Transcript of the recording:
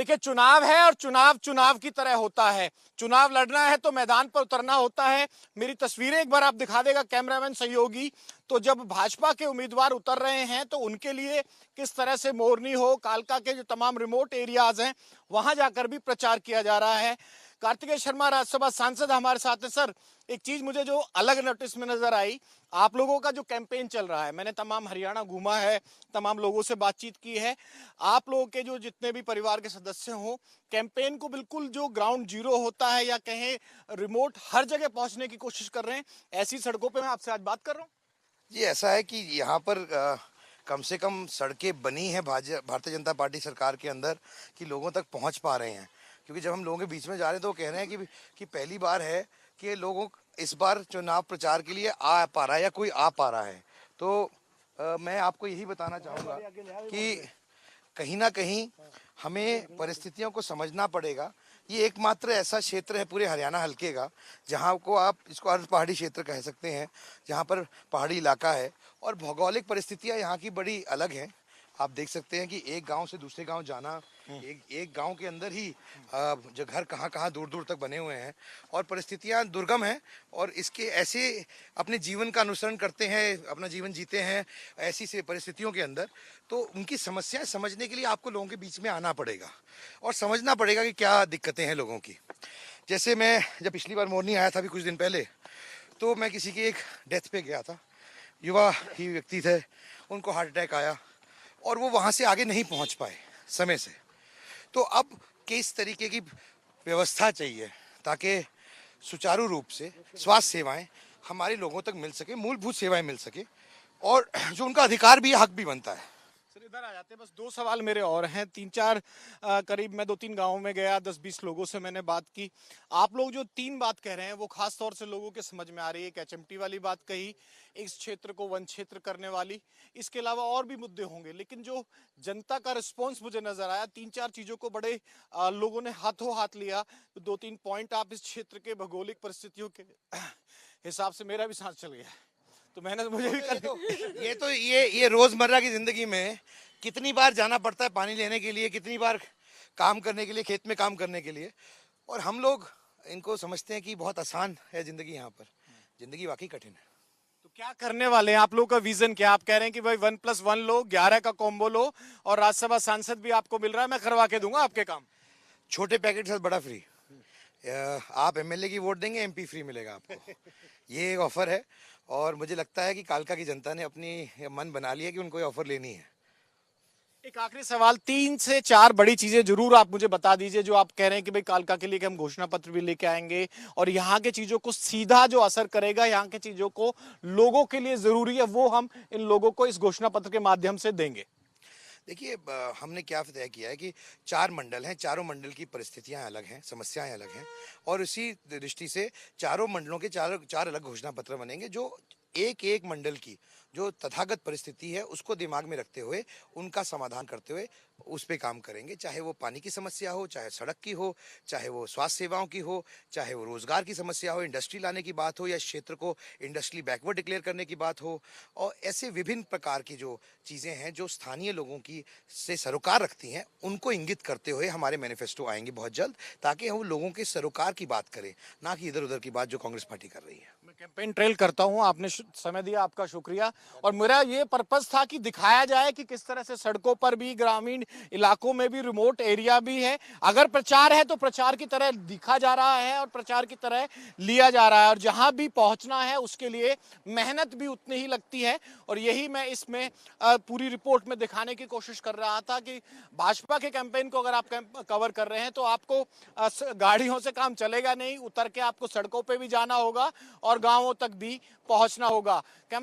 देखिए, चुनाव है और चुनाव चुनाव की तरह होता है। चुनाव लड़ना है तो मैदान पर उतरना होता है। मेरी तस्वीरें एक बार आप दिखा देगा कैमरामैन सहयोगी। तो जब भाजपा के उम्मीदवार उतर रहे हैं तो उनके लिए किस तरह से मोरनी हो, कालका के जो तमाम रिमोट एरियाज हैं वहां जाकर भी प्रचार किया जा रहा है। कार्तिकेय शर्मा राज्यसभा सांसद हमारे साथ है। सर, एक चीज मुझे जो अलग नोटिस में नजर आई, आप लोगों का जो कैंपेन चल रहा है, मैंने तमाम हरियाणा घूमा है, तमाम लोगों से बातचीत की है। आप लोगों के जो जितने भी परिवार के सदस्य हों, कैंपेन को बिल्कुल जो ग्राउंड जीरो होता है या कहें रिमोट, हर जगह पहुंचने की कोशिश कर रहे हैं। ऐसी सड़कों पे मैं आपसे आज बात कर रहा हूँ। जी, ऐसा है कि यहाँ पर कम से कम सड़कें बनी हैं भारतीय जनता पार्टी सरकार के अंदर कि लोगों तक पहुँच पा रहे हैं। क्योंकि जब हम लोगों के बीच में जा रहे हैं तो वो कह रहे हैं कि पहली बार है कि लोगों इस बार चुनाव प्रचार के लिए आ पा रहा है या कोई आ पा रहा है। तो मैं आपको यही बताना चाहूँगा कि कहीं ना कहीं हमें परिस्थितियों को समझना पड़ेगा। ये एकमात्र ऐसा क्षेत्र है पूरे हरियाणा हल्के का जहाँ को आप इसको अर्ध पहाड़ी क्षेत्र कह सकते हैं, जहाँ पर पहाड़ी इलाका है और भौगोलिक परिस्थितियाँ यहाँ की बड़ी अलग हैं। आप देख सकते हैं कि एक गांव से दूसरे गांव जाना, एक गांव के अंदर ही जो घर कहाँ कहाँ दूर दूर तक बने हुए हैं और परिस्थितियाँ दुर्गम हैं और इसके ऐसे अपने जीवन का अनुसरण करते हैं, अपना जीवन जीते हैं ऐसी से परिस्थितियों के अंदर। तो उनकी समस्याएं समझने के लिए आपको लोगों के बीच में आना पड़ेगा और समझना पड़ेगा कि क्या दिक्कतें हैं लोगों की। जैसे मैं जब पिछली बार मोरनी आया था अभी कुछ दिन पहले, तो मैं किसी की एक डेथ पे गया था। युवा ही व्यक्ति थे, उनको हार्ट अटैक आया और वो वहाँ से आगे नहीं पहुँच पाए समय से। तो अब किस तरीके की व्यवस्था चाहिए ताकि सुचारू रूप से स्वास्थ्य सेवाएं हमारे लोगों तक मिल सके, मूलभूत सेवाएं मिल सके और जो उनका अधिकार भी है, हक भी बनता है। सर, इधर आ जाते हैं। बस दो सवाल मेरे और हैं। तीन चार करीब मैं 2-3 गांवों में गया, 10-20 लोगों से मैंने बात की। आप लोग जो तीन बात कह रहे हैं वो खास तौर से लोगों के समझ में आ रही है। एक एचएमटी वाली बात कही, इस क्षेत्र को वन क्षेत्र करने वाली, इसके अलावा और भी मुद्दे होंगे। लेकिन जो जनता का रिस्पॉन्स मुझे नजर आया, 3-4 चीजों को बड़े लोगों ने हाथों हाथ लिया। तो 2-3 पॉइंट आप इस क्षेत्र के भौगोलिक परिस्थितियों के हिसाब से, मेरा भी सांस चल गया, तो मेहनत मुझे भी करनी। ये रोजमर्रा की जिंदगी में कितनी बार जाना पड़ता है पानी लेने के लिए, कितनी बार काम करने के लिए, खेत में काम करने के लिए। और हम लोग इनको समझते हैं कि बहुत आसान है जिंदगी। यहाँ पर जिंदगी वाकई कठिन है। तो क्या करने वाले हैं आप लोग का विजन क्या? आप कह रहे हैं कि भाई 1+1 लो, 11 का कॉम्बो लो और राज्यसभा सांसद भी आपको मिल रहा है, मैं करवा के दूंगा आपके काम। छोटे पैकेट के साथ बड़ा फ्री। आप एमएलए की वोट देंगे, एमपी फ्री मिलेगा आपको। ये एक ऑफर है और मुझे लगता है कि कालका की जनता ने अपनी मन बना लिया कि उनको ये ऑफर लेनी है। एक आखिरी सवाल, 3 से 4 बड़ी चीजें जरूर आप मुझे बता दीजिए जो आप कह रहे हैं कि भाई कालका के लिए कि हम घोषणा पत्र भी लेके आएंगे और यहाँ के चीजों को सीधा जो असर करेगा, यहाँ के चीजों को लोगों के लिए जरूरी है, वो हम इन लोगों को इस घोषणा पत्र के माध्यम से देंगे। देखिए, हमने क्या तय किया है कि 4 मंडल हैं, चारों मंडल की परिस्थितियां अलग हैं, समस्याएं अलग हैं और इसी दृष्टि से चारों मंडलों के चार अलग घोषणा पत्र बनेंगे जो एक एक मंडल की जो तथागत परिस्थिति है उसको दिमाग में रखते हुए उनका समाधान करते हुए उस पे काम करेंगे। चाहे वो पानी की समस्या हो, चाहे सड़क की हो, चाहे वो स्वास्थ्य सेवाओं की हो, चाहे वो रोजगार की समस्या हो, इंडस्ट्री लाने की बात हो या क्षेत्र को इंडस्ट्री बैकवर्ड डिक्लेयर करने की बात हो। और ऐसे विभिन्न प्रकार की जो चीज़ें हैं जो स्थानीय लोगों की से सरोकार रखती हैं उनको इंगित करते हुए हमारे मैनिफेस्टो आएंगे बहुत जल्द, ताकि हम लोगों के सरोकार की बात करें, ना कि इधर उधर की बात जो कांग्रेस पार्टी कर रही है। मैं कैंपेन ट्रेल करता हूं, आपने समय दिया, आपका शुक्रिया। और मेरा ये पर्पस था कि दिखाया जाए कि किस तरह से सड़कों पर भी, ग्रामीण इलाकों में भी, रिमोट एरिया भी है, अगर प्रचार है तो प्रचार की तरह दिखा जा रहा है और प्रचार की तरह लिया जा रहा है और जहां भी पहुंचना है उसके लिए मेहनत भी उतनी ही लगती है। और यही मैं इसमें पूरी रिपोर्ट में दिखाने की कोशिश कर रहा था कि भाजपा के कैंपेन को अगर आप कवर कर रहे हैं तो आपको गाड़ियों से काम चलेगा नहीं, उतर के आपको सड़कों पर भी जाना होगा और गांवों तक भी पहुंचना होगा।